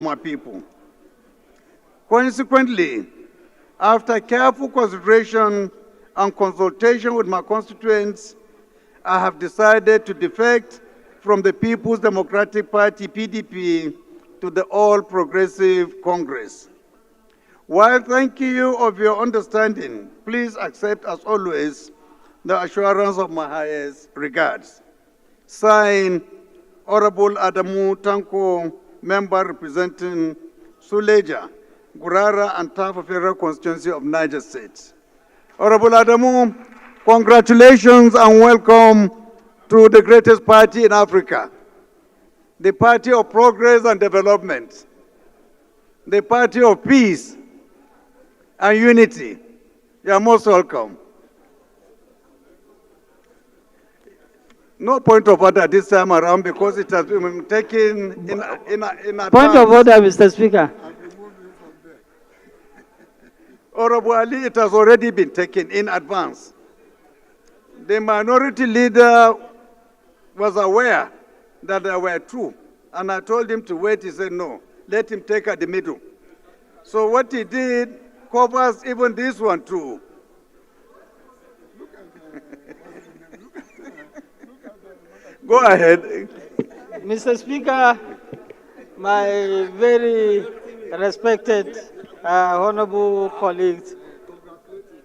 my people. Consequently, after careful consideration and consultation with my constituents, I have decided to defect from the People's Democratic Party, PDP, to the All Progressive Congress. While thanking you of your understanding, please accept, as always, the assurance of my highest regards. Signed, Honorable Adamu Tanko, Member representing Suleja, Gurara, and Tafa Federal Constituency of Niger State. Honorable Adamu, congratulations and welcome to the greatest party in Africa, the party of progress and development, the party of peace and unity. You are most welcome. No point of order this time around because it has been taken in advance. Point of order, Mr. Speaker. Honorable Ali, it has already been taken in advance. The minority leader was aware that there were two, and I told him to wait. He said no, let him take at the middle. So what he did covers even this one too. Go ahead. Mr. Speaker, my very respected honorable colleagues,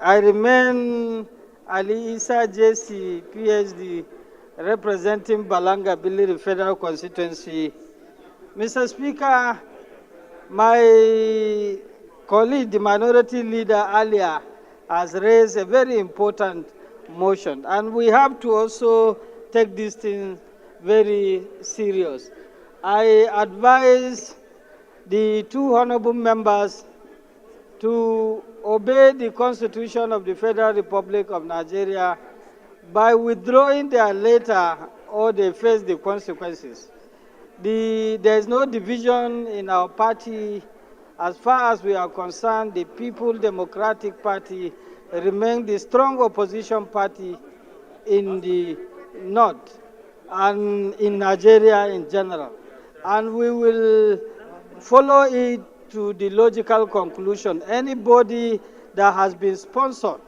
I remain Ali Isa JC, PhD, representing Balanga Biliri Federal Constituency. Mr. Speaker, my colleague, the minority leader earlier, has raised a very important motion, and we have to also take this thing very serious. I advise the two honorable members to obey the Constitution of the Federal Republic of Nigeria by withdrawing their letter or they face the consequences. There is no division in our party. As far as we are concerned, the People's Democratic Party remains the strong opposition party in the North and in Nigeria in general. And we will follow it to the logical conclusion. Anybody that has been sponsored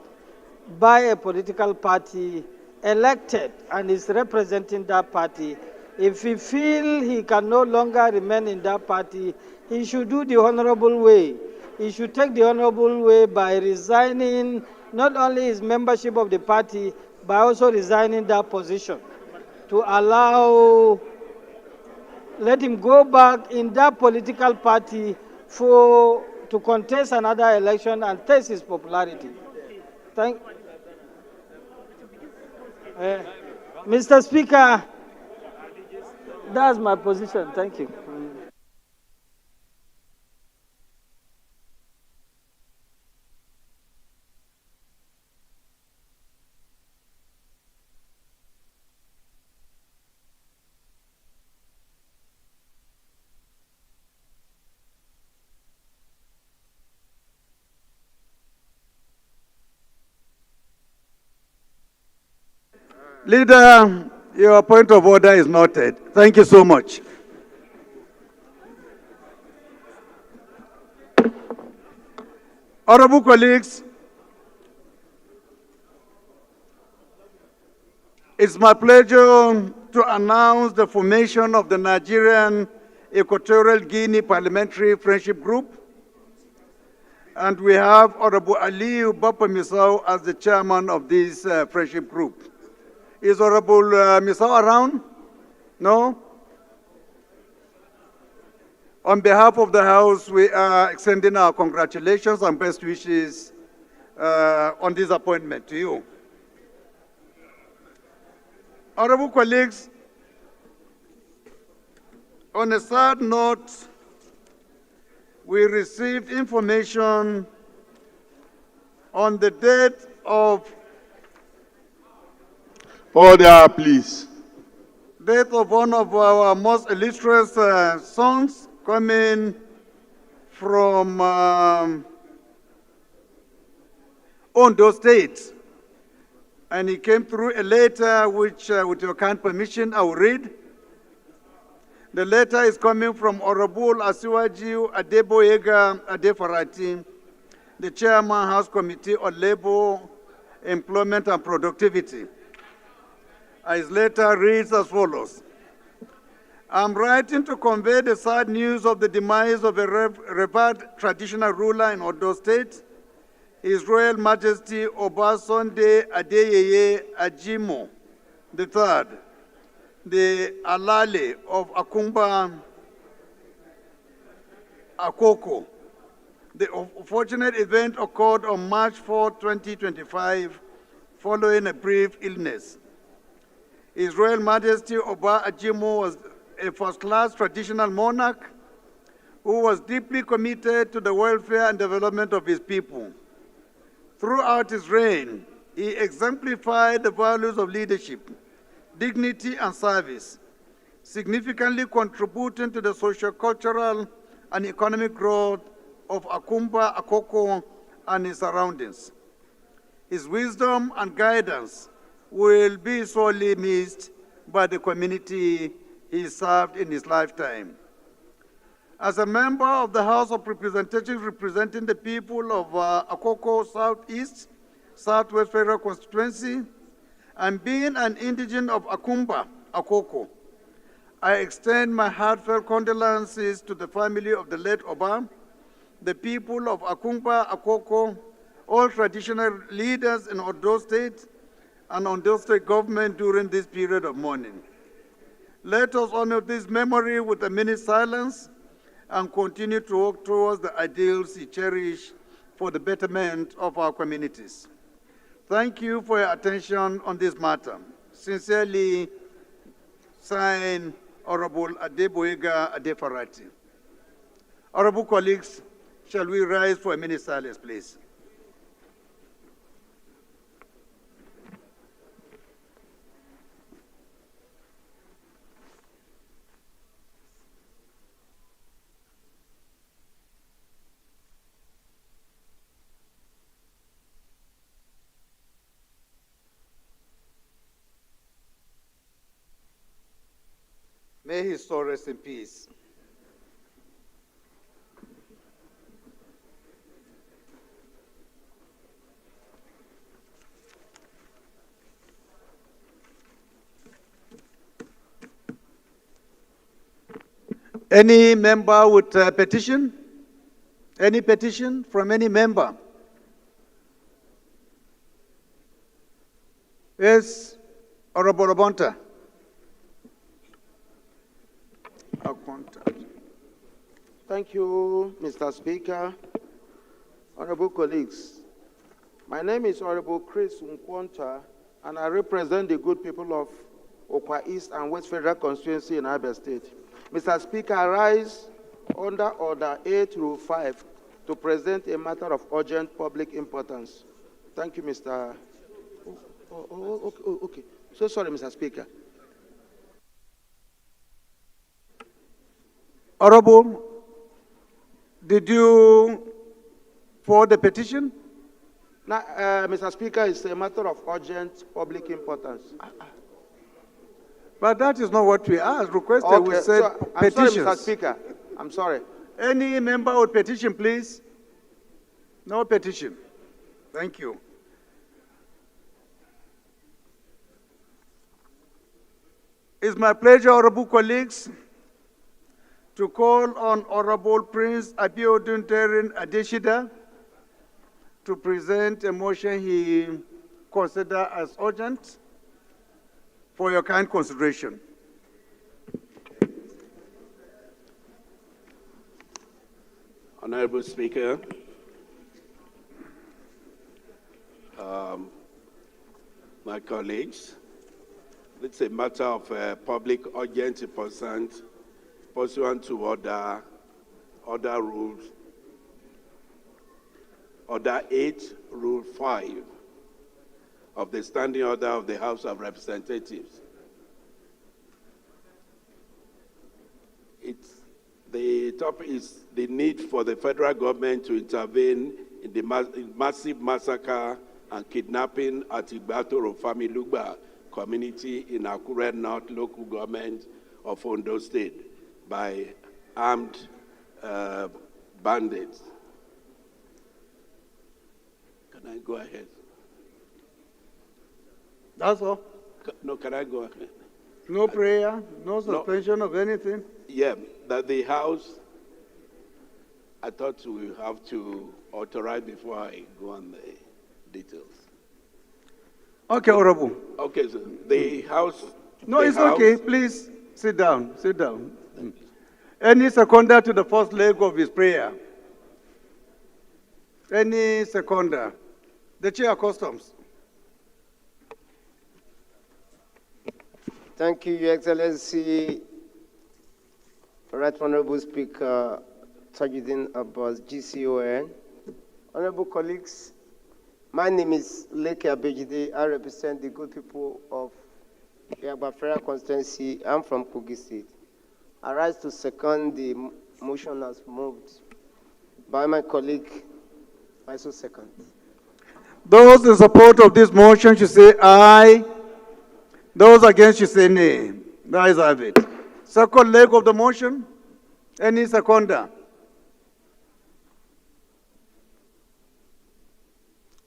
by a political party, elected, and is representing that party, if he feels he can no longer remain in that party, he should do the honorable way. He should take the honorable way by resigning not only his membership of the party, but also resigning that position to let him go back in that political party to contest another election and test his popularity. Mr. Speaker, that's my position. Thank you. Leader, your point of order is noted. Thank you so much. Honorable colleagues, it's my pleasure to announce the formation of the Nigerian Equatorial Guinea Parliamentary Friendship Group. And we have Honorable Aliyu Bapa Misau as the chairman of this friendship group. Is Honorable Misau around? No? On behalf of the House, we are extending our congratulations and best wishes on this appointment to you. Honorable colleagues, on a sad note, we received information on the death of Order, please. Death of one of our most illustrious sons coming from Ondo State. And he came through a letter which, with your kind permission, I will read. The letter is coming from Honorable Asiwaju Adeboyega Adefarati, the Chairman, House Committee on Labor, Employment and Productivity. His letter reads as follows. I'm writing to convey the sad news of the demise of a revered traditional ruler in Ondo State, His Royal Majesty Obasunde Adeyeye Ajimo III, the Alale of Akumba Akoko. The unfortunate event occurred on March 4, 2025, following a brief illness. His Royal Majesty Oba Ajimo was a first-class traditional monarch who was deeply committed to the welfare and development of his people. Throughout his reign, he exemplified the values of leadership, dignity, and service, significantly contributing to the socio-cultural and economic growth of Akumba Akoko and its surroundings. His wisdom and guidance will be sorely missed by the community he served in his lifetime. As a member of the House of Representatives representing the people of Akoko Southeast, Southwest Federal Constituency, and being an indigene of Akumba Akoko, I extend my heartfelt condolences to the family of the late Oba, the people of Akumba Akoko, all traditional leaders in Ondo State and Ondo State government during this period of mourning. Let us honor this memory with a minute's silence and continue to work towards the ideals he cherished for the betterment of our communities. Thank you for your attention on this matter. Sincerely, signed, Honorable Adeboyega Adefarati. Honorable colleagues, shall we rise for a minute's silence, please? May his soul rest in peace. Any member with a petition? Any petition from any member? Yes, Honorable Abonta. Thank you, Mr. Speaker. Honorable colleagues, my name is Honorable Chris Nkwonta, and I represent the good people of Okwa East and West Federal Constituency in Abia State. Mr. Speaker, I rise under Order 8 Rule 5 to present a matter of urgent public importance. Thank you, Mr. Okay. So sorry, Mr. Speaker. Honorable, did you forward the petition? Now, Mr. Speaker, it's a matter of urgent public importance. But that is not what we asked. Requested, Okay, we said so, petitions. I'm sorry, Mr. Speaker. I'm sorry. Any member with petition, please? No petition. Thank you. It's my pleasure, honorable colleagues, to call on Honorable Prince Abiodun Terin Adeshida to present a motion he considers as urgent for your kind consideration. Honorable Speaker, my colleagues, it's a matter of public urgent importance pursuant to order rules, Order 8, Rule 5 of the Standing Order of the House of Representatives. The topic is the need for the federal government to intervene in the massive massacre and kidnapping at Igbatoro Familugba community in Akure North local government of Ondo State. by armed bandits. Can I go ahead? That's all. No, can I go ahead? No prayer, no suspension of anything. Yeah, that the House, I thought we have to authorize before I go on the details. Okay, Honorable. Okay, so the House. No, the it's House, okay. Please sit down. Sit down. Any seconder to the first leg of his prayer? Any seconder? The Chair of Customs. Thank you, Your Excellency, Right Honorable Speaker Tajuddin Abbas, GCON. Honorable colleagues, my name is Leke Abejide. I represent the good people of Yagbafera constituency. I'm from Kogi State. I rise to second the motion as moved by my colleague. I so second. Those in support of this motion should say aye. Those against should say nay. The ayes have it. Second leg of the motion. Any seconder?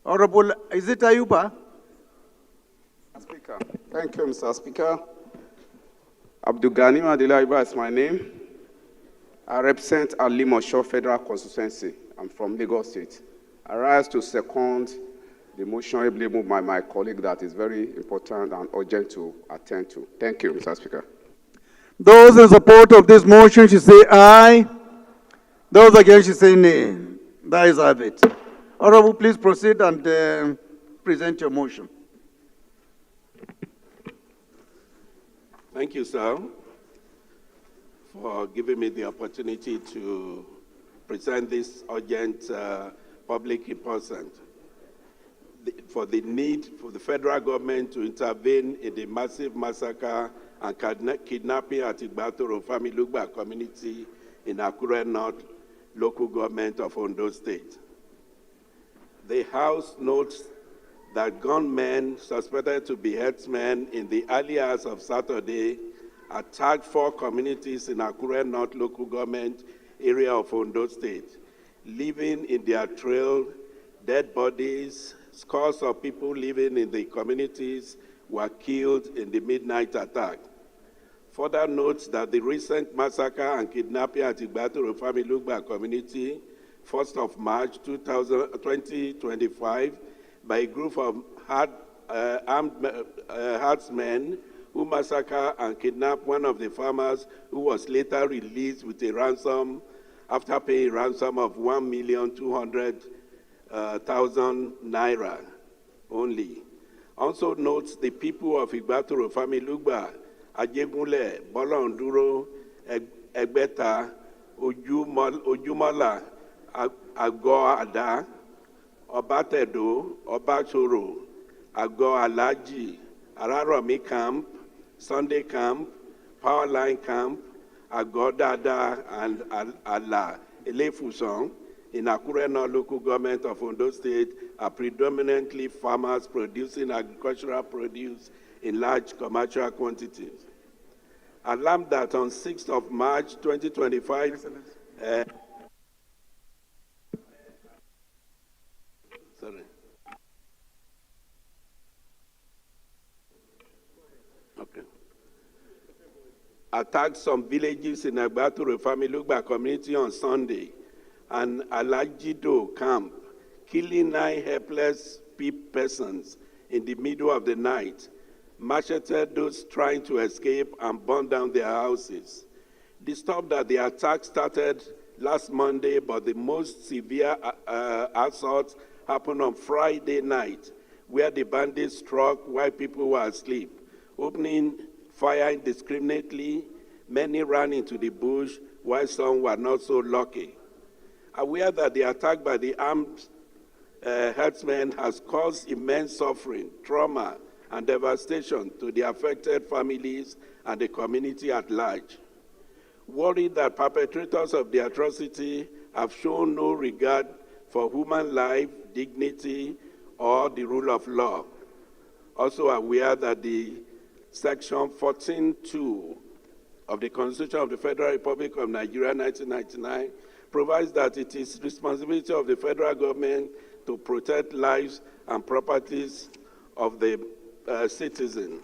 Honorable, is it Ayuba? Speaker. Thank you, Mr. Speaker. Abdul Ghani Adila Ayuba is my name. I represent Alimosho Federal Constituency. I'm from Lagos State. I rise to second the motion ably moved by my colleague that is very important and urgent to attend to. Thank you, Mr. Speaker. Those in support of this motion should say aye. Those against should say nay. The ayes have it. Honorable, please proceed and present your motion. Thank you, sir, for giving me the opportunity to present this urgent public importance for the need for the federal government to intervene in the massive massacre and kidnapping at Igbatoro Family Lugba community in Akure North, local government of Ondo State. The House notes that gunmen suspected to be herdsmen in the early hours of Saturday attacked 4 communities in Akure North local government area of Ondo State, leaving in their trail dead bodies. Scores of people living in the communities were killed in the midnight attack. Further notes that the recent massacre and kidnapping at Igbatoro Family Lugba community, 1st of March 2025, by a group of armed herdsmen who massacred and kidnapped one of the farmers who was later released with a ransom after paying a ransom of 1,200,000 naira only. Also notes the people of Igbatoro Family Lugba, Ajegunle, Bolonduro, Egbeta, Ojumala, Ago-Ada, Obatedo, Obachoro, Ago-Alaji, Araromi Camp, Sunday Camp, Powerline Camp, Ago-Dada, and Ala Elefuson in Akure North local government of Ondo State are predominantly farmers producing agricultural produce in large commercial quantities. Alarmed that on 6th of March 2025, attacked some villages in Agbatoro Family Lugba community on Sunday and Alajido camp, killing 9 helpless persons in the middle of the night, macheted those trying to escape and burned down their houses. Disturbed that the attack started last Monday, but the most severe assault happened on Friday night, where the bandits struck while people were asleep, opening fire indiscriminately. Many ran into the bush, while some were not so lucky. Aware that the attack by the armed herdsmen has caused immense suffering, trauma, and devastation to the affected families and the community at large. Worried that perpetrators of the atrocity have shown no regard for human life, dignity, or the rule of law. Also aware that the Section 14.2 of the Constitution of the Federal Republic of Nigeria, 1999, provides that it is responsibility of the federal government to protect lives and properties of the citizen.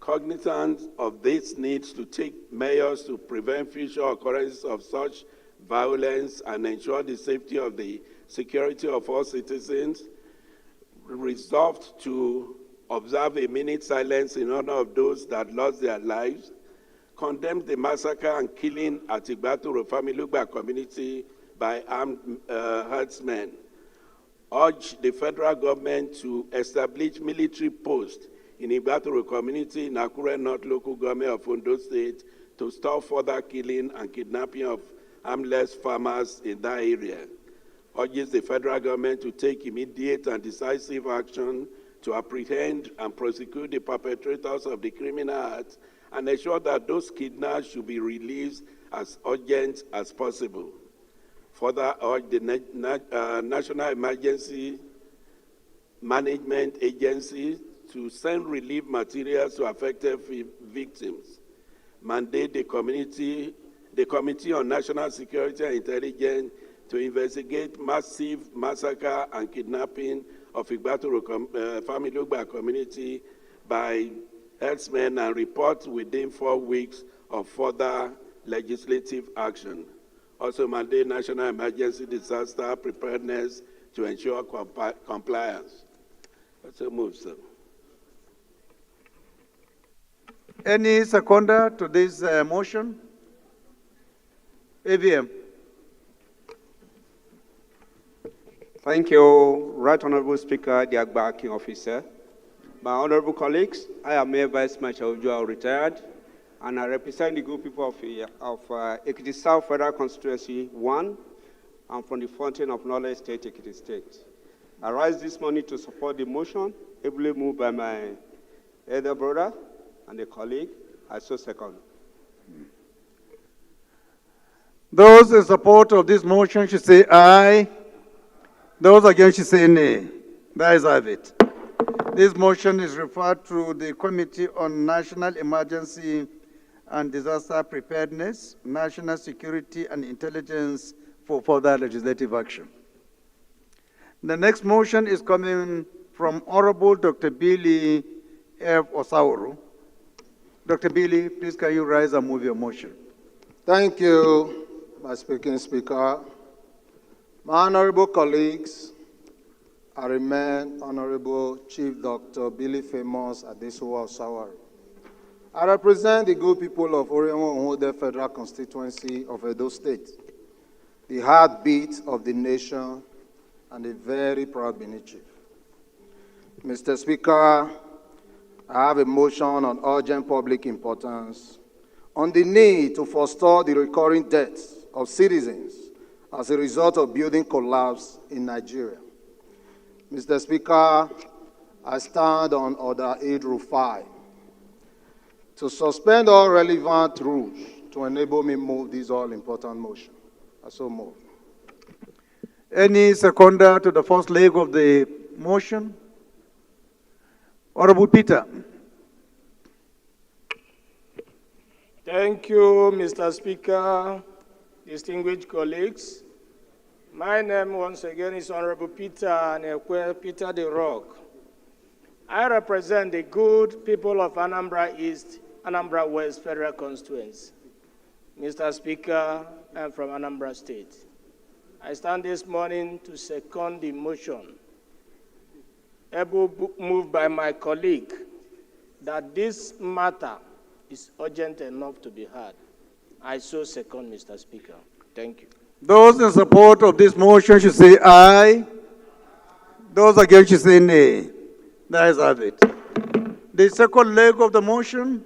Cognizant of this need to take measures to prevent future occurrences of such violence and ensure the safety of the security of all citizens, resolved to observe a minute silence in honor of those that lost their lives, condemns the massacre and killing at Igbatoro Familugba community by armed herdsmen, urge the federal government to establish military posts in Igbatoro community in Akure North local government of Ondo State to stop further killing and kidnapping of harmless farmers in that area. Urges the federal government to take immediate and decisive action to apprehend and prosecute the perpetrators of the criminal acts and ensure that those kidnapped should be released as urgent as possible. Further, urge the National Emergency Management Agency to send relief materials to affected victims. Mandate the Committee on National Security and Intelligence to investigate massive massacre and kidnapping of Igbatoro Familugba community by herdsmen and report within 4 weeks of further legislative action. Also mandate National Emergency Disaster Preparedness to ensure compliance. So move, sir. Any seconder to this motion? AVM. Thank you, Right Honorable Speaker, the Agba Acting Officer. My honorable colleagues, I am Mayor Vice Marshal Joao, retired, and I represent the good people of Ekiti South Federal Constituency 1. I'm from the Fountain of Knowledge State, Ekiti State. I rise this morning to support the motion, ably moved by my elder brother and a colleague. I so second. Those in support of this motion should say aye. Those against should say nay. That is have it. This motion is referred to the Committee on National Emergency and Disaster Preparedness, National Security and Intelligence for further legislative action. The next motion is coming from Honorable Dr. Billy F. Osauru. Dr. Billy, please can you rise and move your motion? Thank you, my speaker. My honorable colleagues, I remain Honorable Chief Dr. Billy Famous Adesuwa Osawaru. I represent the good people of Oremo-Onwode Federal Constituency of Edo State, the heartbeat of the nation and a very proud Bini Chief. Mr. Speaker, I have a motion on urgent public importance on the need to forestall the recurring deaths of citizens as a result of building collapse in Nigeria. Mr. Speaker, I stand on Order 8 Rule 5 to suspend all relevant rules to enable me move this all-important motion. I so move. Any seconder to the first leg of the motion? Honorable Peter. Thank you, Mr. Speaker, distinguished colleagues. My name once again is Honorable Peter Anekwe, Peter the Rock. I represent the good people of Anambra East, Anambra West Federal Constituency. Mr. Speaker, I'm from Anambra State. I stand this morning to second the motion moved by my colleague that this matter is urgent enough to be heard. I so second, Mr. Speaker. Thank you. Those in support of this motion should say aye. Those against should say nay. That is have it. The second leg of the motion.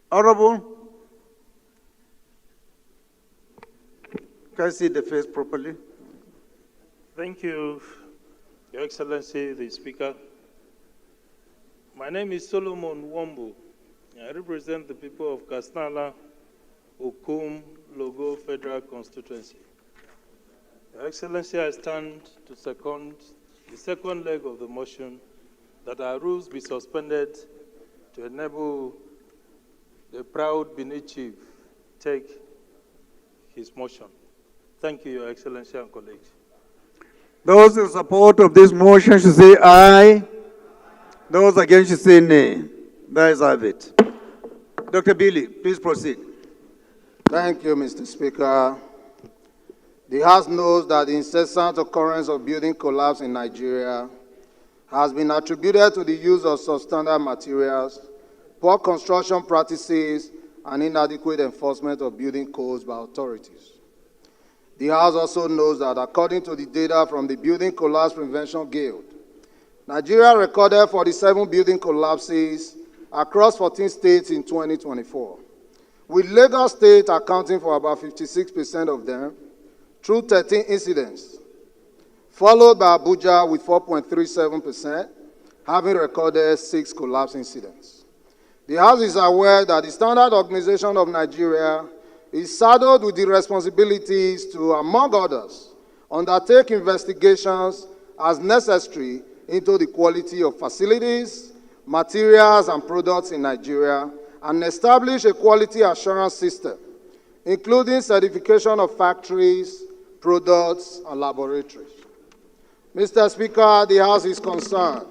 Honorable. Can I see the face properly? Thank you, Your Excellency, the Speaker. My name is Solomon Wombu. I represent the people of Kasnala, Okum, Logo Federal Constituency. Your Excellency, I stand to second the second leg of the motion that our rules be suspended to enable the proud Benin chief take his motion. Thank you, Your Excellency and colleagues. Those in support of this motion should say aye. Those against should say nay. That is have it. Dr. Billy, please proceed. Thank you, Mr. Speaker. The House knows that the incessant occurrence of building collapse in Nigeria has been attributed to the use of substandard materials, poor construction practices, and inadequate enforcement of building codes by authorities. The House also knows that according to the data from the Building Collapse Prevention Guild, Nigeria recorded 47 building collapses across 14 states in 2024, with Lagos State accounting for about 56% of them through 13 incidents, followed by Abuja with 4.37%, having recorded 6 collapse incidents. The House is aware that the Standard Organization of Nigeria is saddled with the responsibilities to, among others, undertake investigations as necessary into the quality of facilities, materials, and products in Nigeria, and establish a quality assurance system, including certification of factories, products, and laboratories. Mr. Speaker, the House is concerned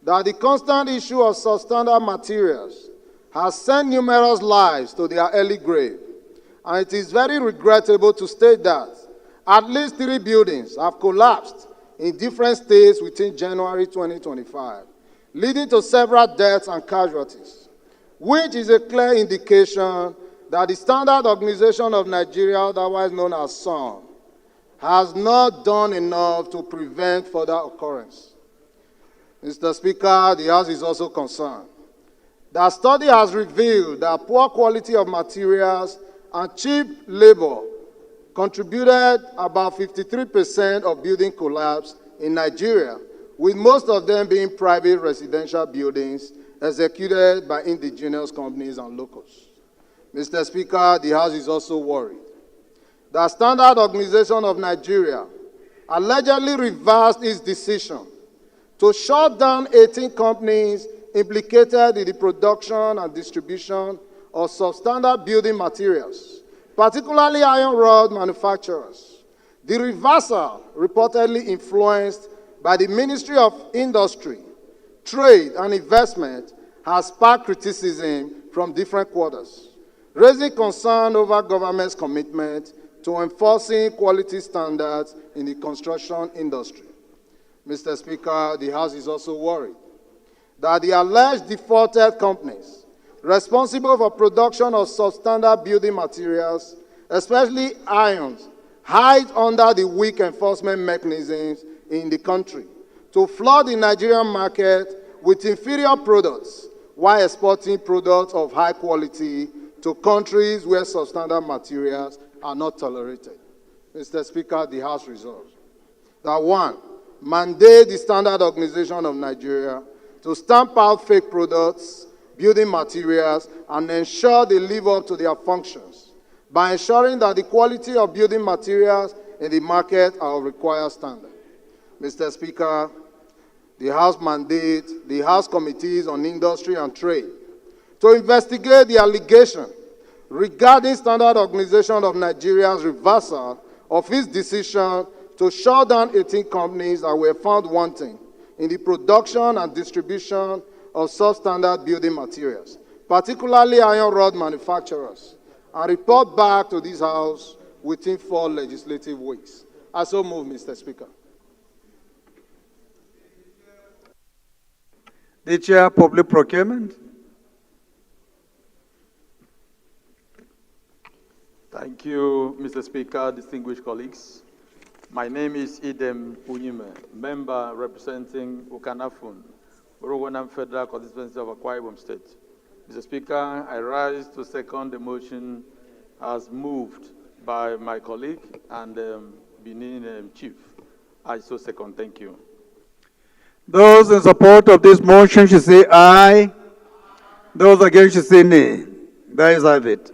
that the constant issue of substandard materials has sent numerous lives to their early grave, and it is very regrettable to state that at least 3 buildings have collapsed in different states within January 2025, leading to several deaths and casualties, which is a clear indication that the Standard Organization of Nigeria, otherwise known as SON, has not done enough to prevent further occurrence. Mr. Speaker, the House is also concerned that study has revealed that poor quality of materials and cheap labor contributed about 53% of building collapse in Nigeria, with most of them being private residential buildings executed by indigenous companies and locals. Mr. Speaker, the House is also worried that Standard Organization of Nigeria allegedly reversed its decision to shut down 18 companies implicated in the production and distribution of substandard building materials, particularly iron rod manufacturers. The reversal, reportedly influenced by the Ministry of Industry, Trade and Investment, has sparked criticism from different quarters, raising concern over government's commitment to enforcing quality standards in the construction industry. Mr. Speaker, the House is also worried that the alleged defaulted companies responsible for production of substandard building materials, especially irons, hide under the weak enforcement mechanisms in the country to flood the Nigerian market with inferior products while exporting products of high quality to countries where substandard materials are not tolerated. Mr. Speaker, the House resolves that 1, mandate the Standard Organization of Nigeria to stamp out fake products, building materials, and ensure they live up to their functions by ensuring that the quality of building materials in the market are of required standard. Mr. Speaker, the House mandates the House Committees on Industry and Trade to investigate the allegation regarding Standard Organization of Nigeria's reversal of its decision to shut down 18 companies that were found wanting in the production and distribution of substandard building materials, particularly iron rod manufacturers, and report back to this House within 4 legislative weeks. I so move, Mr. Speaker. The Chair, Public Procurement. Thank you, Mr. Speaker, distinguished colleagues. My name is Idem Unyime, member representing Ukanafun, Orowanam Federal Constituency of Akwa Ibom State. Mr. Speaker, I rise to second the motion as moved by my colleague and Benin Chief. I so second. Thank you. Those in support of this motion should say aye. Those against should say nay. That is have it.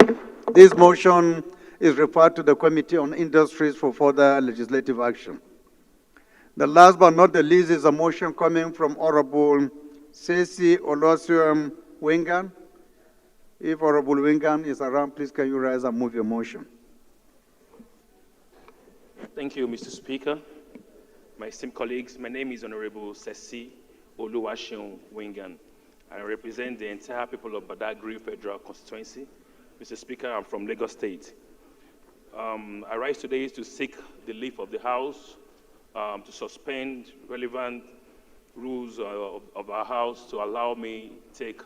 This motion is referred to the Committee on Industries for further legislative action. The last but not the least is a motion coming from Honorable Ceci Olosium Wingan. If Honorable Wingan is around, please can you rise and move your motion? Thank you, Mr. Speaker. My esteemed colleagues, my name is Honorable Ceci Oluwaseun Wingan. I represent the entire people of Badagry Federal Constituency. Mr. Speaker, I'm from Lagos State. I rise today to seek the leave of the House to suspend relevant rules of our House to allow me to take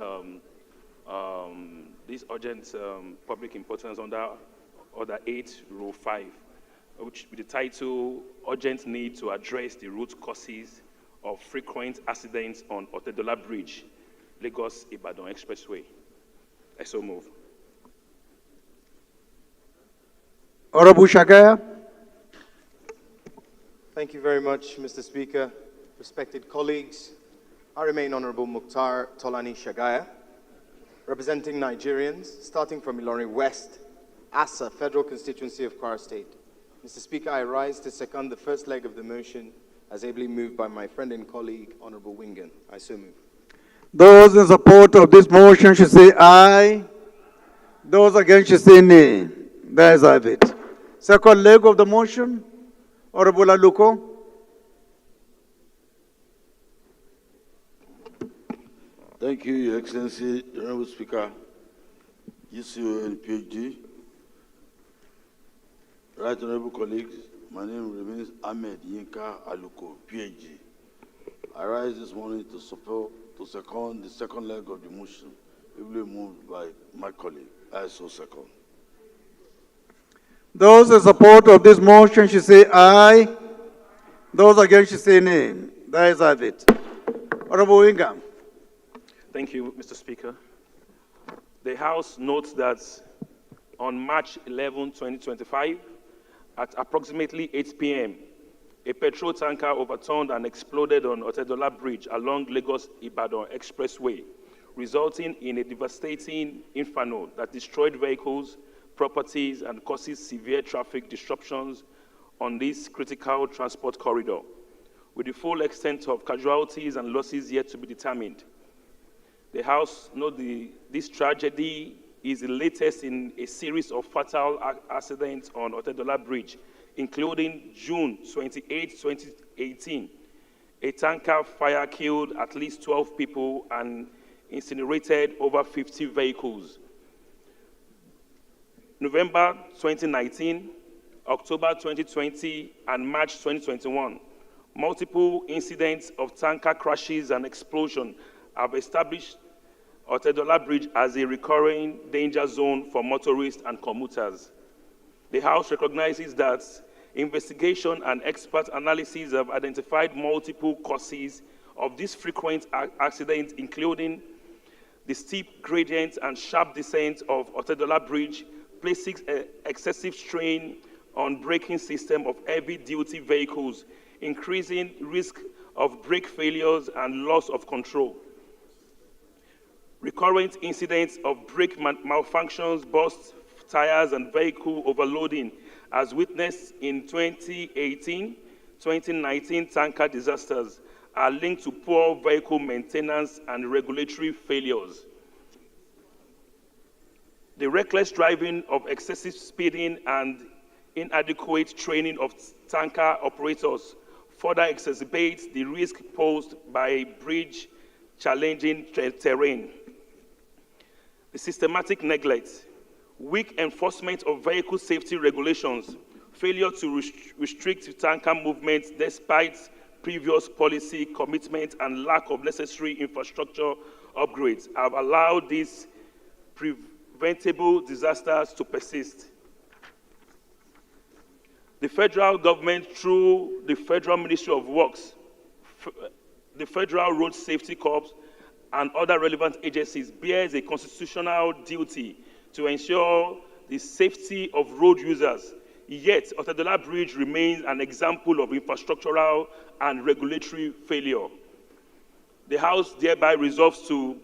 this urgent public importance under Order 8, Rule 5, which with the title, Urgent Need to Address the Root Causes of Frequent Accidents on Otedola Bridge, Lagos-Ibadan Expressway. I so move. Honorable Shagaya. Thank you very much, Mr. Speaker. Respected colleagues, I remain Honorable Mukhtar Tolani Shagaya, representing Nigerians, starting from Ilorin West, Asa, Federal Constituency of Kwara State. Mr. Speaker, I rise to second the first leg of the motion as ably moved by my friend and colleague, Honorable Wingan. I so move. Those in support of this motion should say aye. Those against should say nay. There is have it. Second leg of the motion, Honorable Aluko. Thank you, Your Excellency, Honorable Speaker, GCO and PhD. Right Honorable colleagues, my name remains Ahmed Yinka Aluko, PhD. I rise this morning to second the second leg of the motion, ably moved by my colleague. I so second. Those in support of this motion should say aye. Those against should say nay. There is have it. Honorable Wingham. Thank you, Mr. Speaker. The House notes that on March 11, 2025, at approximately 8 p.m., a petrol tanker overturned and exploded on Otedola Bridge along Lagos-Ibadan Expressway, resulting in a devastating inferno that destroyed vehicles, properties, and causes severe traffic disruptions on this critical transport corridor, with the full extent of casualties and losses yet to be determined. The House notes this tragedy is the latest in a series of fatal accidents on Otedola Bridge, including June 28, 2018. A tanker fire killed at least 12 people and incinerated over 50 vehicles. November 2019, October 2020, and March 2021, multiple incidents of tanker crashes and explosions have established Otedola Bridge as a recurring danger zone for motorists and commuters. The House recognizes that investigation and expert analysis have identified multiple causes of these frequent accidents, including the steep gradient and sharp descent of Otedola Bridge, placing excessive strain on braking system of heavy-duty vehicles, increasing risk of brake failures and loss of control. Recurrent incidents of brake malfunctions, burst tires, and vehicle overloading, as witnessed in 2018, 2019 tanker disasters, are linked to poor vehicle maintenance and regulatory failures. The reckless driving of excessive speeding and inadequate training of tanker operators further exacerbates the risk posed by bridge challenging terrain. The systematic neglect, weak enforcement of vehicle safety regulations, failure to restrict tanker movements despite previous policy commitment, and lack of necessary infrastructure upgrades have allowed these preventable disasters to persist. The federal government, through the Federal Ministry of Works, the Federal Road Safety Corps, and other relevant agencies, bears a constitutional duty to ensure the safety of road users. Yet, Otedola Bridge remains an example of infrastructural and regulatory failure. The House thereby resolves to,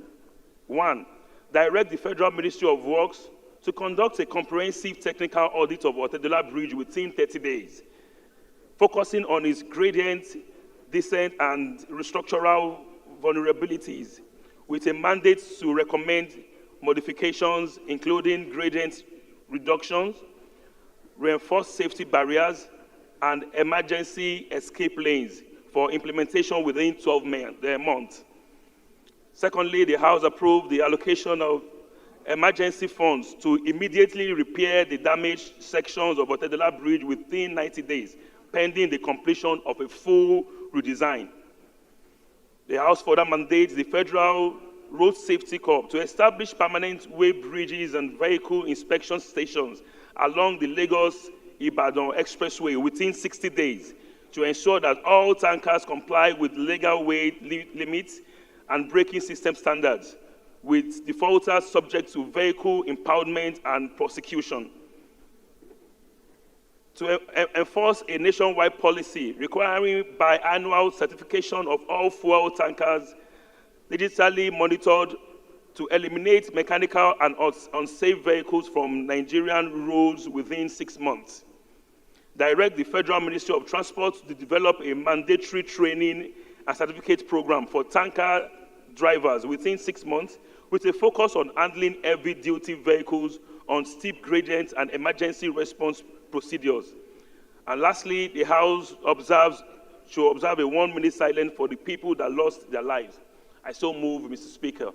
1, direct the Federal Ministry of Works to conduct a comprehensive technical audit of Otedola Bridge within 30 days, focusing on its gradient, descent, and structural vulnerabilities, with a mandate to recommend modifications, including gradient reductions, reinforced safety barriers, and emergency escape lanes for implementation within 12 months. Secondly, the House approved the allocation of emergency funds to immediately repair the damaged sections of Otedela Bridge within 90 days, pending the completion of a full redesign. The House further mandates the Federal Road Safety Corps to establish permanent way bridges and vehicle inspection stations along the Lagos-Ibadan Expressway within 60 days to ensure that all tankers comply with legal weight limits and braking system standards, with defaulters subject to vehicle impoundment and prosecution. To enforce a nationwide policy requiring biannual certification of all fuel tankers digitally monitored to eliminate mechanical and unsafe vehicles from Nigerian roads within 6 months. Direct the Federal Ministry of Transport to develop a mandatory training and certificate program for tanker drivers within 6 months, with a focus on handling heavy-duty vehicles on steep gradients and emergency response procedures. And lastly, the House should observe a 1-minute silence for the people that lost their lives. I so move, Mr. Speaker.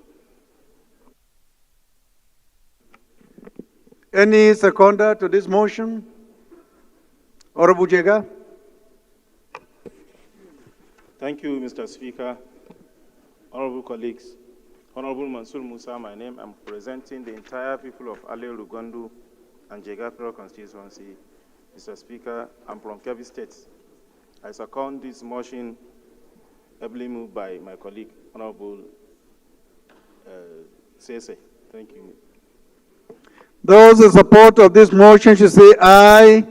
Any seconder to this motion? Honorable Jega. Thank you, Mr. Speaker. Honorable colleagues, Honorable Mansour Musa, my name. I'm representing the entire people of Ale Rugondu and Jega Federal Constituency. Mr. Speaker, I'm from Kebbi State. I second this motion, ably moved by my colleague, Honorable Sese. Thank you. Those in support of this motion should say aye.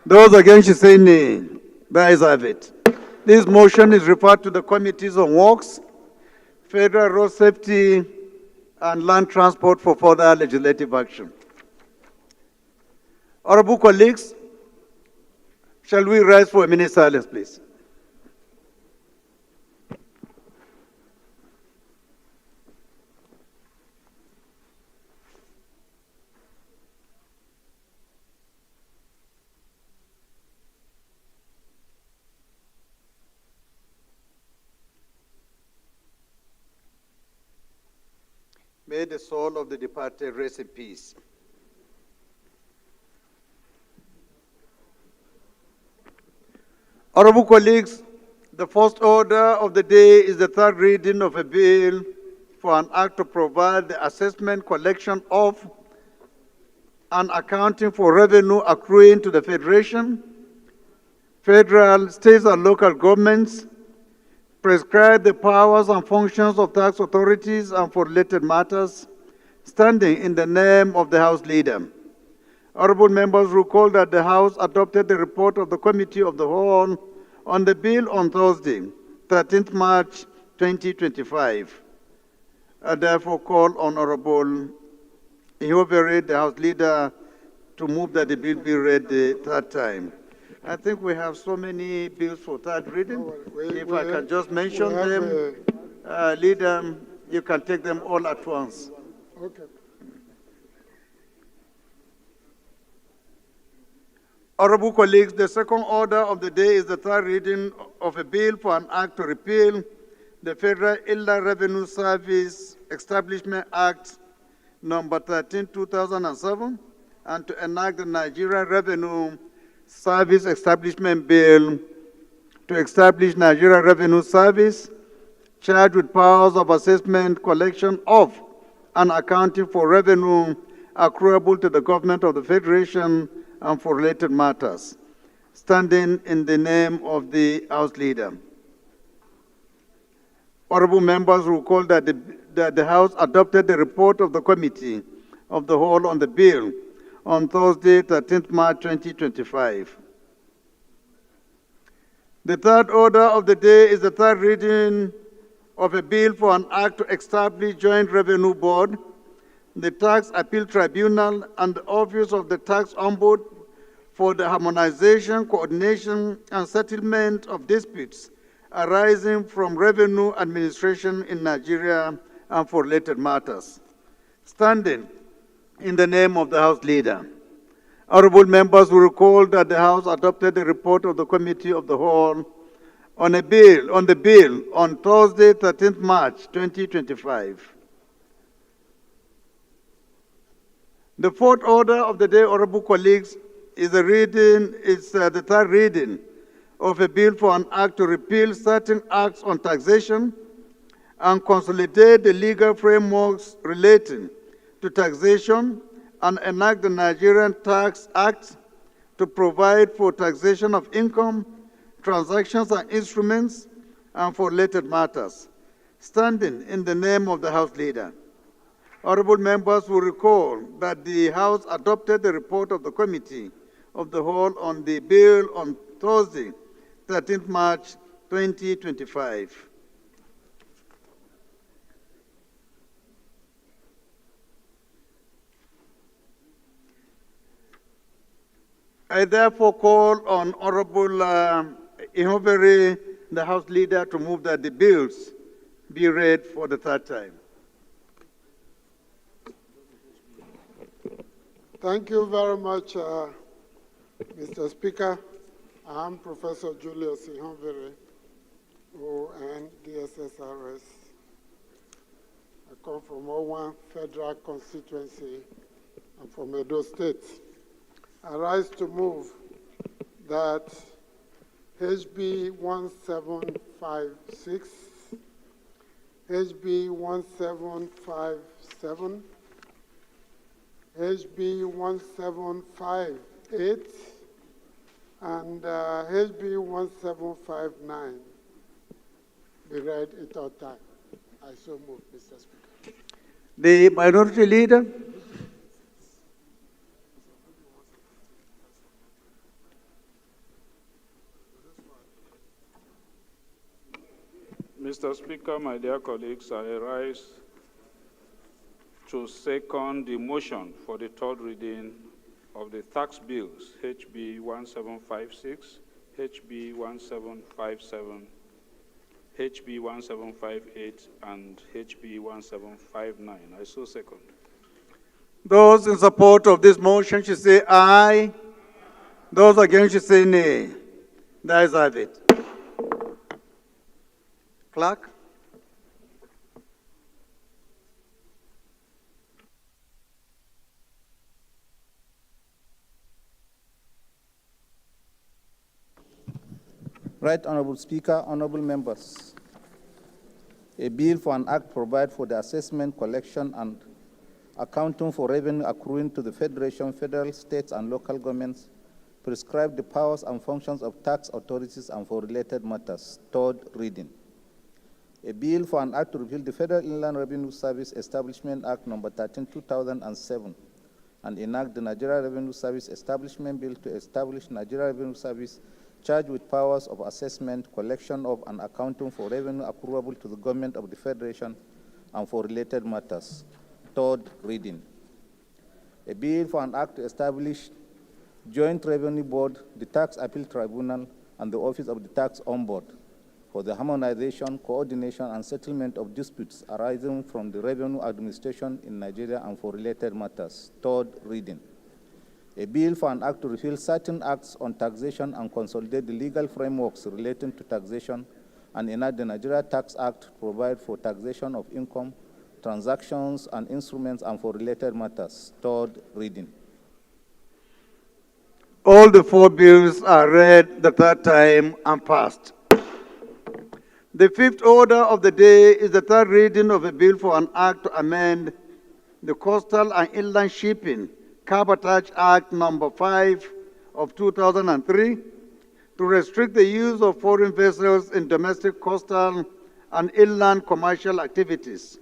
Those against should say nay. The ayes have it. This motion is referred to the Committees on Works, Federal Road Safety, and Land Transport for further legislative action. Honorable colleagues, shall we rise for a minute silence, please? May the soul of the departed rest in peace. Honorable colleagues, the first order of the day is the third reading of a bill for an act to provide the assessment, collection of, and accounting for revenue accruing to the Federation, federal, states, and local governments, prescribe the powers and functions of tax authorities and for related matters, standing in the name of the House Leader. Honorable members recall that the House adopted the report of the Committee of the Whole on the bill on Thursday, 13th March 2025. I therefore call on Honorable Ihobere, the House Leader, to move that the bill be read the third time. I think we have so many bills for third reading. If I can just mention them, Leader, you can take them all at once. Okay. Honorable colleagues, the second order of the day is the third reading of a bill for an act to repeal the Federal Inland Revenue Service Establishment Act number 13, 2007, and to enact the Nigeria Revenue Service Establishment Bill to establish Nigeria Revenue Service, charged with powers of assessment, collection of, and accounting for revenue accruable to the government of the Federation and for related matters, standing in the name of the House Leader. Honorable members recall that the House adopted the report of the Committee of the Whole on the bill on Thursday, 13th March 2025. The third order of the day is the third reading of a bill for an act to establish Joint Revenue Board, the Tax Appeal Tribunal, and the Office of the Tax Ombud for the harmonization, coordination, and settlement of disputes arising from revenue administration in Nigeria and for related matters. Standing in the name of the House Leader, honorable members will recall that the House adopted the report of the Committee of the Whole on the bill on Thursday, 13th March 2025. The fourth order of the day, honorable colleagues, is the third reading of a bill for an act to repeal certain acts on taxation and consolidate the legal frameworks relating to taxation and enact the Nigerian Tax Act to provide for taxation of income, transactions and instruments, and for related matters. Standing in the name of the House Leader, honorable members will recall that the House adopted the report of the Committee of the Whole on the bill on Thursday, 13th March 2025. I therefore call on Honorable Ihobere, the House Leader, to move that the bills be read for the third time. Thank you very much, Mr. Speaker. I'm Professor Julius Ihobere, ON DSSRS. I come from Owan Federal Constituency. I'm from Edo State. I rise to move that HB 1756, HB 1757, HB 1758, and HB 1759 be read at all time. I so move, Mr. Speaker. The Minority Leader. Mr. Speaker, my dear colleagues, I rise to second the motion for the third reading of the tax bills, HB 1756, HB 1757, HB 1758, and HB 1759. I so second. Those in support of this motion should say aye. Those against should say nay. The ayes have it. Clerk. Right Honorable Speaker, honorable members. A bill for an act provide for the assessment, collection, and accounting for revenue accruing to the Federation, federal, states, and local governments, prescribe the powers and functions of tax authorities and for related matters. Third reading. A bill for an act to repeal the Federal Inland Revenue Service Establishment Act No. 13, 2007, and enact the Nigeria Revenue Service Establishment Bill to establish Nigeria Revenue Service charged with powers of assessment, collection of, and accounting for revenue accruable to the government of the Federation and for related matters. Third reading. A bill for an act to establish Joint Revenue Board, the Tax Appeal Tribunal, and the Office of the Tax Ombudsman for the harmonization, coordination, and settlement of disputes arising from the revenue administration in Nigeria and for related matters. Third reading. A bill for an act to repeal certain acts on taxation and consolidate the legal frameworks relating to taxation and enact the Nigeria Tax Act to provide for taxation of income, transactions, and instruments and for related matters. Third reading. All the four bills are read the third time and passed. The fifth order of the day is the third reading of a bill for an act to amend the Coastal and Inland Shipping Cabotage Act No. 5 of 2003 to restrict the use of foreign vessels in domestic coastal and inland commercial activities,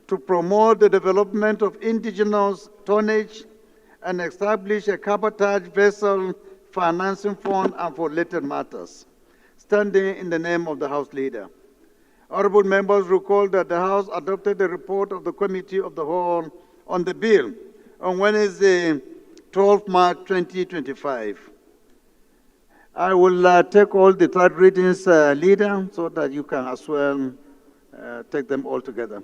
to promote the development of indigenous tonnage and establish a cabotage vessel financing fund and for related matters. Standing in the name of the House Leader. Honorable members recall that the House adopted the report of the Committee of the Whole on the bill on Wednesday, 12 March 2025. I will take all the third readings, leader, so that you can as well take them all together.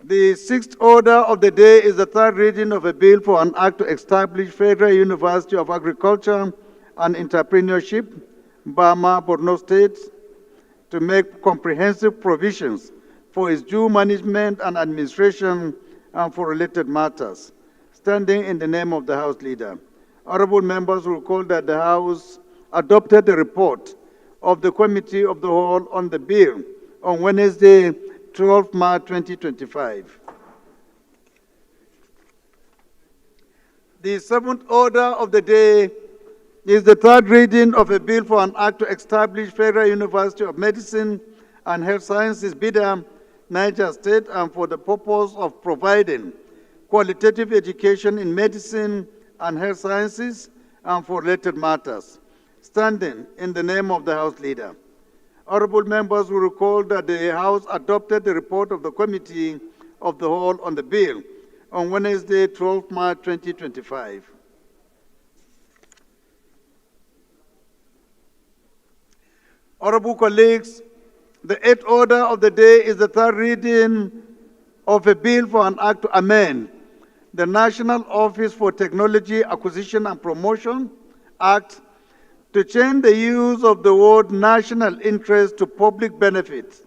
The sixth order of the day is the third reading of a bill for an act to establish Federal University of Agriculture and Entrepreneurship, Bama, Borno State, to make comprehensive provisions for its due management and administration and for related matters, standing in the name of the House Leader. Honorable members will recall that the House adopted the report of the Committee of the Whole on the bill on Wednesday, 12 March 2025. The seventh order of the day is the third reading of a bill for an act to establish Federal University of Medicine and Health Sciences, BIDA, Niger State, and for the purpose of providing qualitative education in medicine and health sciences and for related matters, standing in the name of the House Leader. Honorable members will recall that the House adopted the report of the Committee of the Whole on the bill on Wednesday, 12 March 2025. Honorable colleagues, the eighth order of the day is the third reading of a bill for an act to amend the National Office for Technology Acquisition and Promotion Act to change the use of the word national interest to public benefit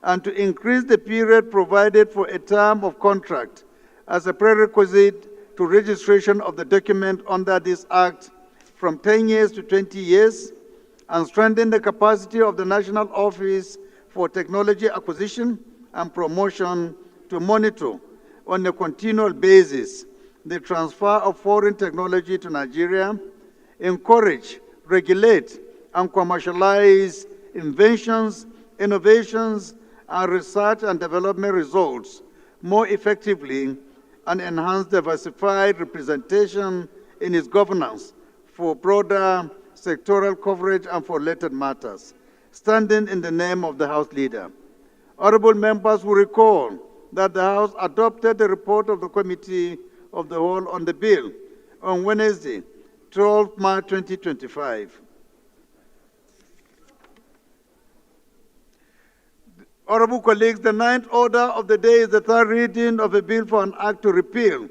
and to increase the period provided for a term of contract as a prerequisite to registration of the document under this act from 10 years to 20 years, and strengthen the capacity of the National Office for Technology Acquisition and Promotion to monitor on a continual basis the transfer of foreign technology to Nigeria, encourage, regulate, and commercialize inventions, innovations, and research and development results more effectively, and enhance diversified representation in its governance for broader sectoral coverage and for related matters, standing in the name of the House Leader. Honorable members will recall that the House adopted the report of the Committee of the Whole on the bill on Wednesday, 12 March 2025. Honorable colleagues, the ninth order of the day is the third reading of a bill for an act to repeal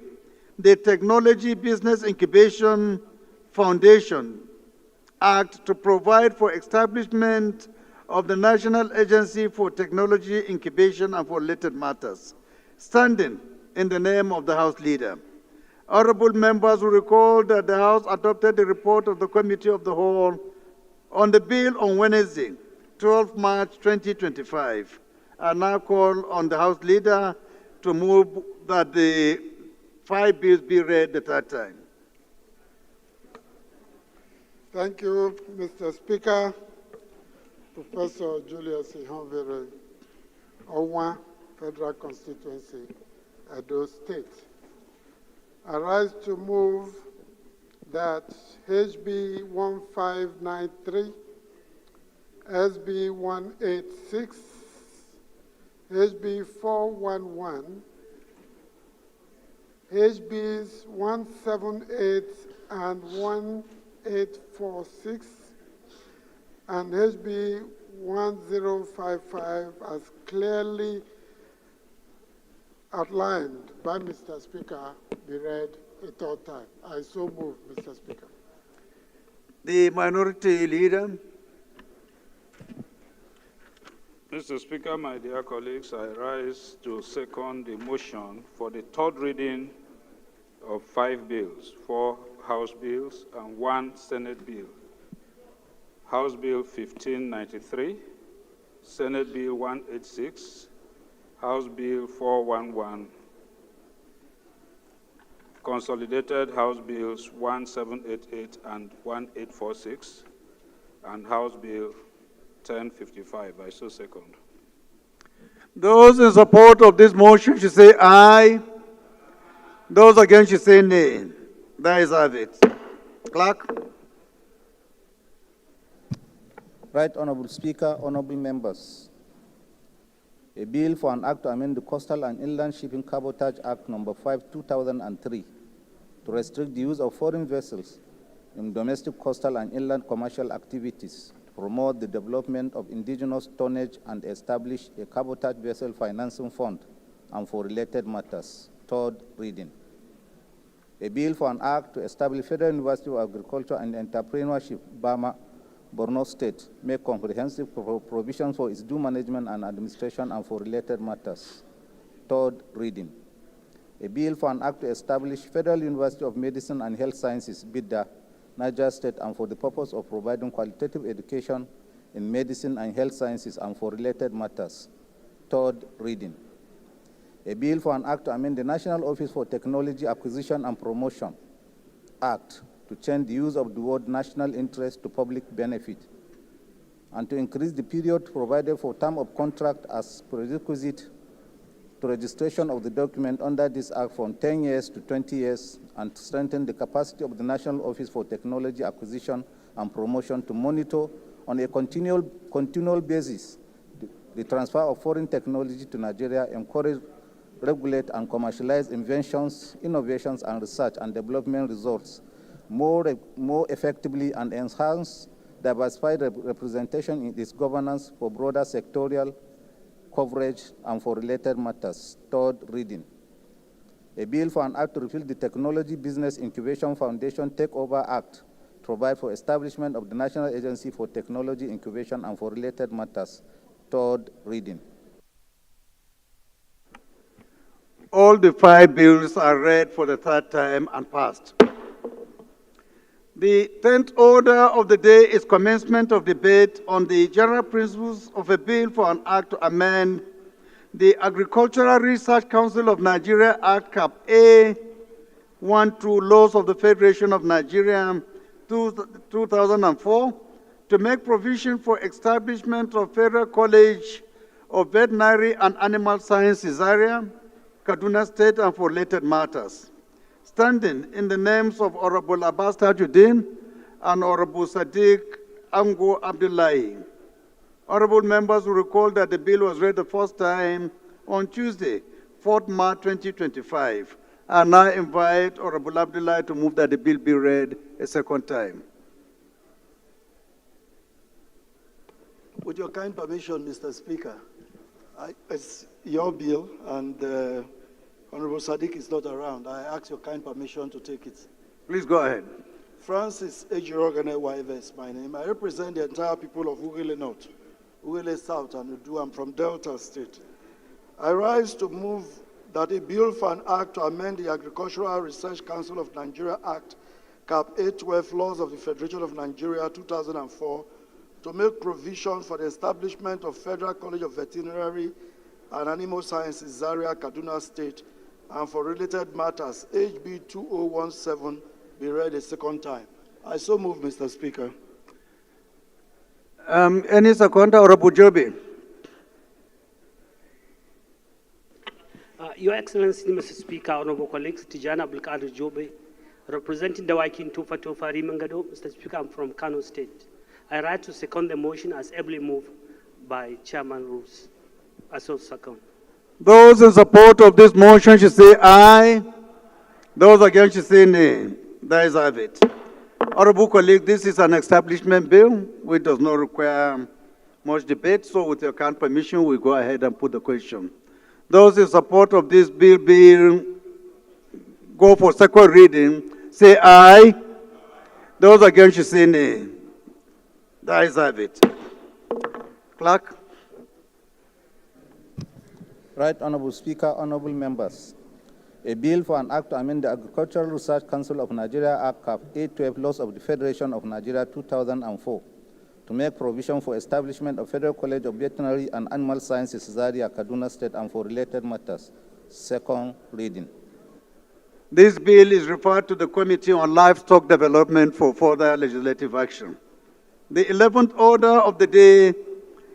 the Technology Business Incubation Foundation Act to provide for establishment of the National Agency for Technology Incubation and for related matters, standing in the name of the House Leader. Honorable members will recall that the House adopted the report of the Committee of the Whole on the bill on Wednesday, 12 March 2025. I now call on the House Leader to move that the 5 bills be read the third time. Thank you, Mr. Speaker. Professor Julius Ihonvere, Owa, Federal Constituency, Edo State. I rise to move that HB 1593, SB 186, HB 411, HBs 178 and 1846, and HB 1055 as clearly outlined by Mr. Speaker be read a third time. I so move, Mr. Speaker. The Minority Leader. Mr. Speaker, my dear colleagues, I rise to second the motion for the third reading of 5 bills, 4 House bills and 1 Senate bill. House Bill 1593, Senate Bill 186, House Bill 411, Consolidated House Bills 1788 and 1846, and House Bill 1055. I so second. Those in support of this motion should say aye. Those against should say nay. That is have it. Clerk. Right Honorable Speaker, honorable members. A bill for an act to amend the Coastal and Inland Shipping Cabotage Act No. 5, 2003 to restrict the use of foreign vessels in domestic, coastal, and inland commercial activities, to promote the development of indigenous tonnage and establish a cabotage vessel financing fund and for related matters. Third reading. A bill for an act to establish Federal University of Agriculture and Entrepreneurship, Bama, Borno State, make comprehensive provisions for its due management and administration and for related matters. Third reading. A bill for an act to establish Federal University of Medicine and Health Sciences, BIDA, Niger State, and for the purpose of providing qualitative education in medicine and health sciences and for related matters. Third reading. A bill for an act to amend the National Office for Technology Acquisition and Promotion Act to change the use of the word national interest to public benefit and to increase the period provided for term of contract as prerequisite to registration of the document under this act from 10 years to 20 years and to strengthen the capacity of the National Office for Technology Acquisition and Promotion to monitor on a continual basis the transfer of foreign technology to Nigeria, encourage, regulate, and commercialize inventions, innovations, and research and development results more effectively and enhance diversified representation in its governance for broader sectorial coverage and for related matters. Third reading. A bill for an act to repeal the Technology Business Incubation Foundation Takeover Act to provide for establishment of the National Agency for Technology Incubation and for related matters. Third reading. All the 5 bills are read for the third time and passed. The 10th order of the day is commencement of debate on the general principles of a bill for an act to amend the Agricultural Research Council of Nigeria Act Cap A 12 Laws of the Federation of Nigeria 2004 to make provision for establishment of Federal College of Veterinary and Animal Sciences area, Kaduna State, and for related matters. Standing in the names of Honorable Abbas Tajuddin and Honorable Sadiq Ango Abdullahi. Honorable members will recall that the bill was read the first time on Tuesday, 4th March 2025. I now invite Honorable Abdullahi to move that the bill be read a second time. With your kind permission, Mr. Speaker, it's your bill, and Honorable Sadiq is not around. I ask your kind permission to take it. Please go ahead. Francis Ejirogane Waive is my name. I represent the entire people of Ugele North, Ugele South, and Udu. I'm from Delta State. I rise to move that a bill for an act to amend the Agricultural Research Council of Nigeria Act, Cap 812 Laws of the Federation of Nigeria 2004, to make provision for the establishment of Federal College of Veterinary and Animal Sciences, Zaria, Kaduna State, and for related matters, HB 2017, be read a second time. I so move, Mr. Speaker. Any second, Honorable Joby? Your Excellency, Mr. Speaker, honorable colleagues, Tijana Abdulkadir Jobe, representing the Waikin Tofa Tofa Rimangado. Mr. Speaker, I'm from Kano State. I write to second the motion as ably moved by Chairman Rules. I so second. Those in support of this motion should say aye. Those against should say nay. That is have it. Honorable colleague, this is an establishment bill which does not require much debate, so with your kind permission, we go ahead and put the question. Those in support of this bill go for second reading, say aye. Those against should say nay. That is have it. Clerk. Right, Honorable Speaker, honorable members. A bill for an act to amend the Agricultural Research Council of Nigeria Act Cap 812 Laws of the Federation of Nigeria 2004 to make provision for establishment of Federal College of Veterinary and Animal Sciences, Zaria, Kaduna State, and for related matters. Second reading. This bill is referred to the Committee on Livestock Development for further legislative action. The 11th order of the day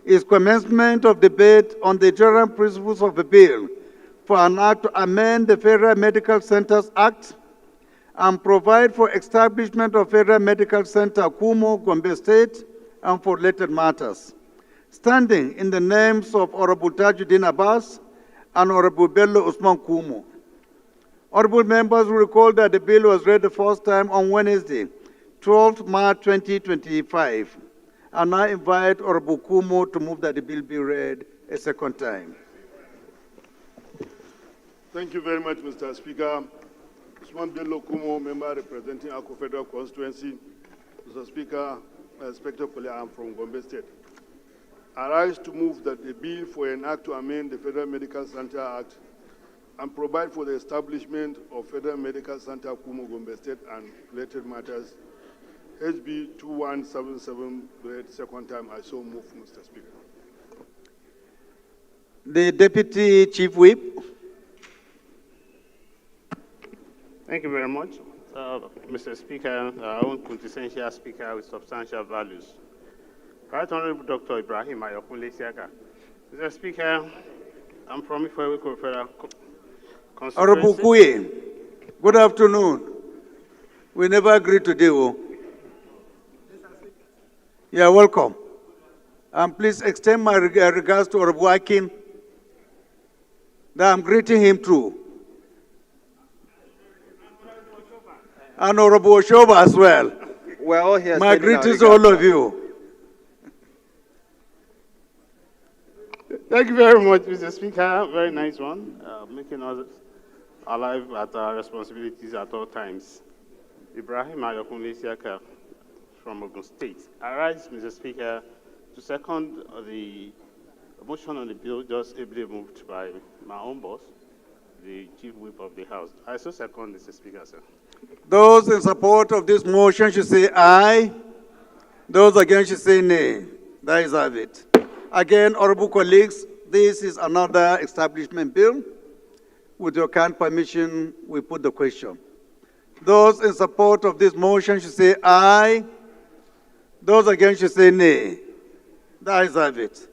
is commencement of debate on the general principles of the bill for an act to amend the Federal Medical Centers Act and provide for establishment of Federal Medical Center Kumo, Gombe State, and for related matters. Standing in the names of Honorable Tajuddin Abbas and Honorable Bello Usman Kumo. Honorable members will recall that the bill was read the first time on Wednesday, 12th March 2025. I now invite Honorable Kumo to move that the bill be read a second time. Thank you very much, Mr. Speaker. Usman Bello Kumo, member representing Ako Federal Constituency. Mr. Speaker, Inspector Kole, I am from Gombe State. I rise to move that the bill for an act to amend the Federal Medical Center Act and provide for the establishment of Federal Medical Center Kumo, Gombe State and related matters, HB 2177, read second time. I so move, Mr. Speaker. The Deputy Chief Whip. Thank you very much. Mr. Speaker, our own quintessential speaker with substantial values. Right Honorable Dr. Ibrahim Ayokunle Siaka. Mr. Speaker, I'm from Ifewe Federal Constituency. Honorable Kuye, good afternoon. We never agreed to deal. You're welcome. And please extend my regards to Honorable Akin, that I'm greeting him too. And Honorable Oshoba as well. We're all here. My greetings to all of you. Thank you very much, Mr. Speaker. Very nice one. Making us alive at our responsibilities at all times. Ibrahim Ayokunle Siaka from Ogun State. I rise, Mr. Speaker, to second the motion on the bill just ably moved by my own boss, the Chief Whip of the House. I so second, Mr. Speaker, sir. Those in support of this motion should say aye. Those against should say nay. That is have it. Again, honorable colleagues, this is another establishment bill. With your kind permission, we put the question. Those in support of this motion should say aye. Those against should say nay. That is have it.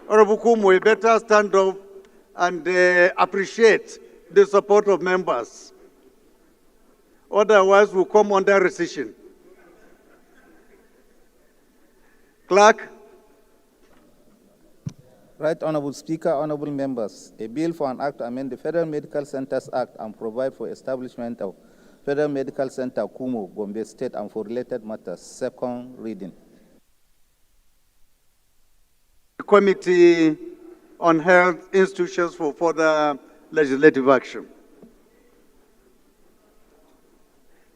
Honorable Kumo, we better stand up and appreciate the support of members. Otherwise, we'll come under rescission. Clerk. Right Honorable Speaker, honorable members, a bill for an act to amend the Federal Medical Centers Act and provide for establishment of Federal Medical Center Kumo, Gombe State and for related matters. Second reading. Committee on Health Institutions for further legislative action.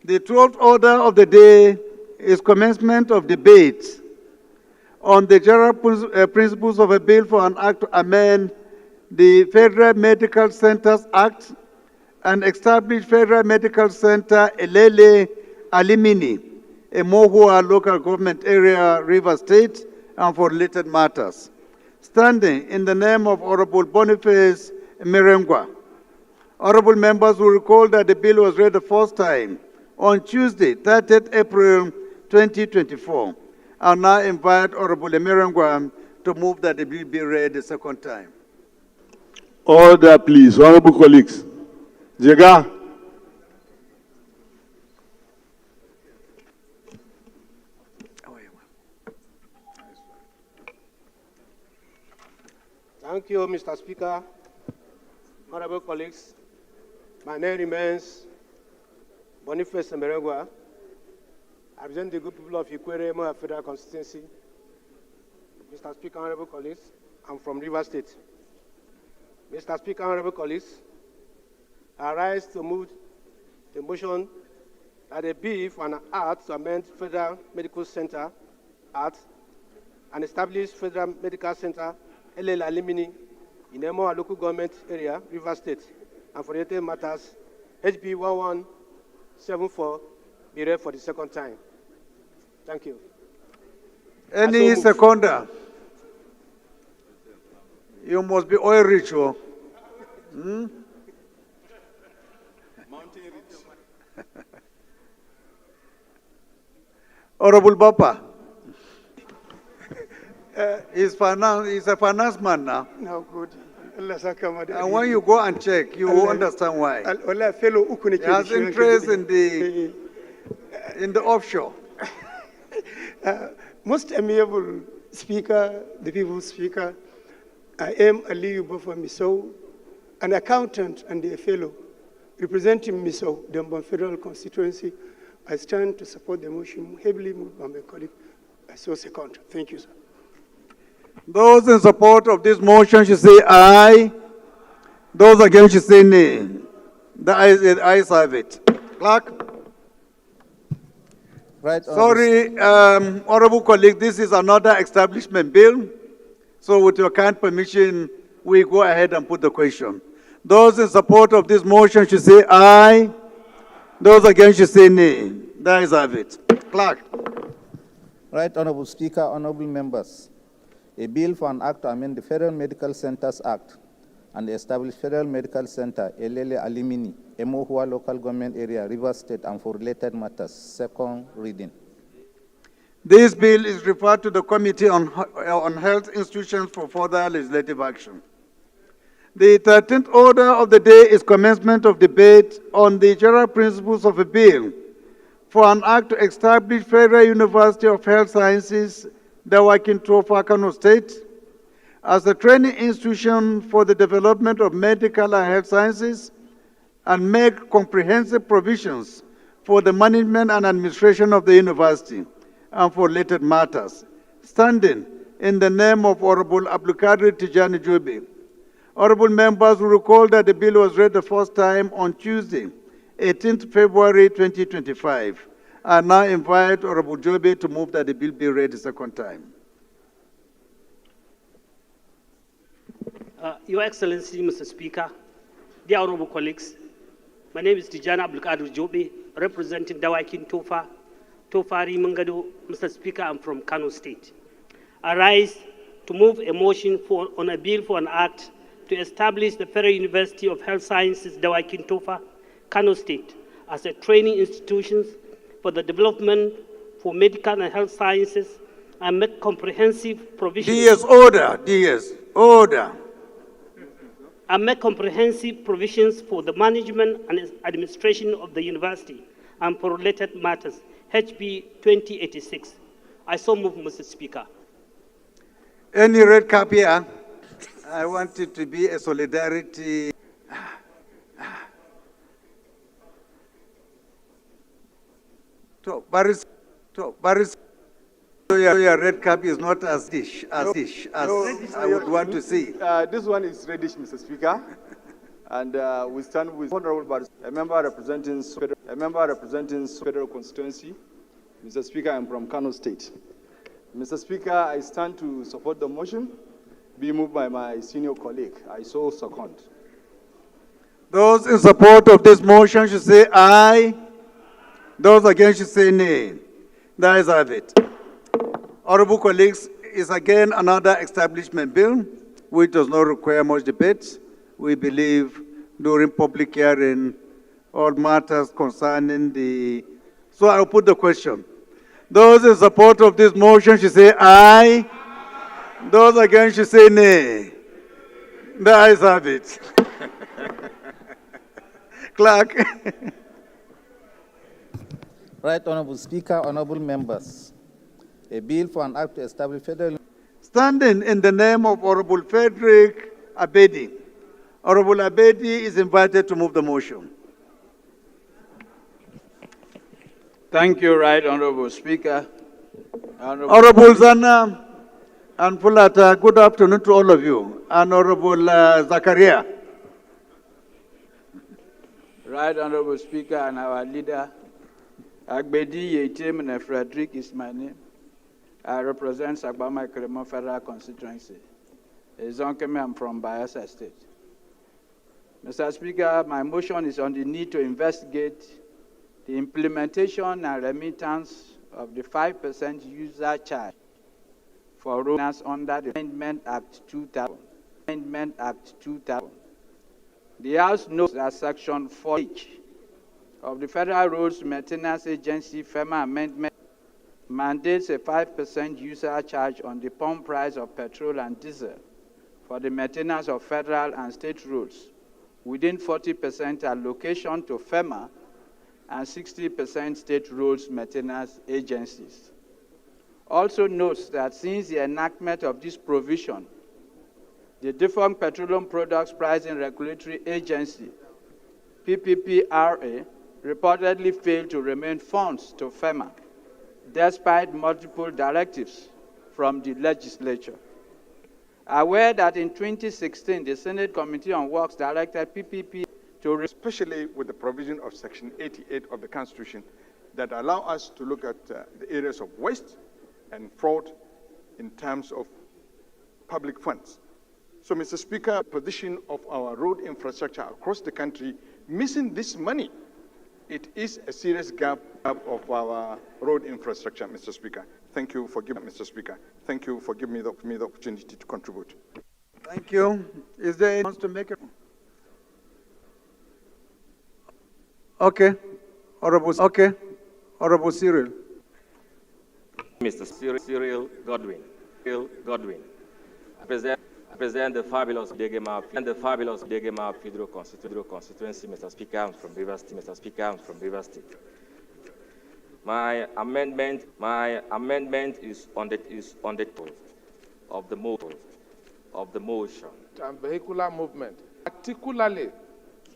The 12th order of the day is commencement of debate on the general principles of a bill for an act to amend the Federal Medical Centers Act and establish Federal Medical Center Elele Alimini, a Mohua local government area, Rivers State, and for related matters. Standing in the name of Honorable Boniface Merengwa. Honorable members will recall that the bill was read the first time on Tuesday, 30th April 2024. I now invite Honorable Merengwa to move that the bill be read the second time. Order, please. Honorable colleagues. Jega. Thank you, Mr. Speaker. Honorable colleagues, my name remains Boniface Merengwa. I represent the good people of Ikwere Moya Federal Constituency. Mr. Speaker, honorable colleagues, I'm from Rivers State. Mr. Speaker, honorable colleagues, I rise to move the motion that a bill for an act to amend Federal Medical Center Act and establish Federal Medical Center LL Alimini in Emoa local government area, Rivers State, and for related matters, HB 1174, be read for the second time. Thank you. Any seconder? You must be oil rich, oh. Mountain rich. Honorable Bapa. He's a finance man now. No, good. And when you go and check, you will understand why. He has interest in the offshore. Most amiable speaker, the people's speaker, I am Aliyu Bofo Miso, an accountant and a fellow representing Miso, Dambon Federal Constituency, I stand to support the motion heavily moved by my colleague. I so second. Thank you, sir. Those in support of this motion should say aye. Those against should say nay. The ayes have it. Clerk? Right. Sorry, honorable colleague, this is another establishment bill. So with your kind permission, we go ahead and put the question. Those in support of this motion should say aye. Those against should say nay. The ayes have it. Clerk? Right, Honorable Speaker, honorable members. A bill for an act to amend the Federal Medical Centers Act and establish Federal Medical Center, Elele Alimini, Emohua Local Government Area, Rivers State, and for related matters. Second reading. This bill is referred to the Committee on Health Institutions for further legislative action. The 13th order of the day is commencement of debate on the general principles of a bill for an act to establish Federal University of Health Sciences, Dawakintofa, Kano State, as a training institution for the development of medical and health sciences, and make comprehensive provisions for the management and administration of the university and for related matters, standing in the name of Honorable Abdulkadir Tijani Jobe. Honorable members will recall that the bill was read the first time on Tuesday, 18th February 2025. I now invite Honorable Jobe to move that the bill be read the second time. Your Excellency, Mr. Speaker, dear honorable colleagues, my name is Tijana Abdulkadir Jobe, representing Dawakin Tofa, Tofari Mangado. Mr. Speaker, I'm from Kano State. I rise to move a motion on a bill for an act to establish the Federal University of Health Sciences, Dawakin Tofa, Kano State, as a training institution for the development for medical and health sciences and make comprehensive provisions. DS, order, DS, order. And make comprehensive provisions for the management and administration of the university and for related matters, HB 2086. I so move, Mr. Speaker. Any red cap here? I want it to be a solidarity. Baris, your red cap is not as dish as I would want to see. This one is reddish, Mr. Speaker. And we stand with Honorable Baris, a member representing Federal Constituency. Mr. Speaker, I'm from Kano State. Mr. Speaker, I stand to support the motion be moved by my senior colleague. I so second. Those in support of this motion should say aye. Those against should say nay. The ayes have it. Honorable colleagues, is again another establishment bill which does not require much debate. We believe during public hearing all matters concerning the... So I'll put the question. Those in support of this motion should say aye. Those against should say nay. The ayes have it. Clerk. Right, Honorable Speaker, honorable members. A bill for an act to establish federal... Standing in the name of Honorable Frederick Abedi. Honorable Abedi is invited to move the motion. Thank you, Right Honorable Speaker. Honorable Zana and Fulata, good afternoon to all of you. And Honorable Zakaria. Right Honorable Speaker and our leader, Agbedi Yetim Frederick is my name. I represent Sagbama Kremo Federal Constituency. I'm from Bayelsa State. Mr. Speaker, my motion is on the need to investigate the implementation and remittance of the 5% user charge for roads under the Amendment Act 2000. Amendment Act 2000. The House notes that Section 4H of the Federal Roads Maintenance Agency FEMA Amendment mandates a 5% user charge on the pump price of petrol and diesel for the maintenance of federal and state roads, within 40% allocation to FEMA and 60% state roads maintenance agencies. Also notes that since the enactment of this provision, the Defunct Petroleum Products Pricing Regulatory Agency, PPPRA, reportedly failed to remit funds to FEMA, despite multiple directives from the legislature. Aware that in 2016, the Senate Committee on Works directed PPP to... Especially with the provision of Section 88 of the Constitution that allow us to look at the areas of waste and fraud in terms of public funds. So, Mr. Speaker, position of our road infrastructure across the country, missing this money, it is a serious gap of our road infrastructure, Mr. Speaker. Thank you for giving, Mr. Speaker. Thank you for giving me the opportunity to contribute. Thank you. Is there anyone wants to make it? Okay. Honorable Cyril. Mr. Cyril Godwin. I present the fabulous Degema Federal Constituency, Mr. Speaker, I'm from Rivers State. My amendment is on the top of the motion. And vehicular movement, particularly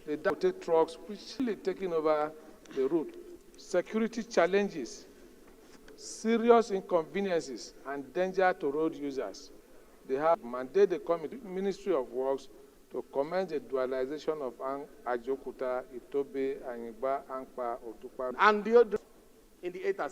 the doubted trucks which are taking over the route, security challenges, serious inconveniences, and danger to road users. They have mandated the Ministry of Works to commence the dualization of Ajokuta, Itobe, Anyigba, Ankpa, Otukpa, and the other in the 8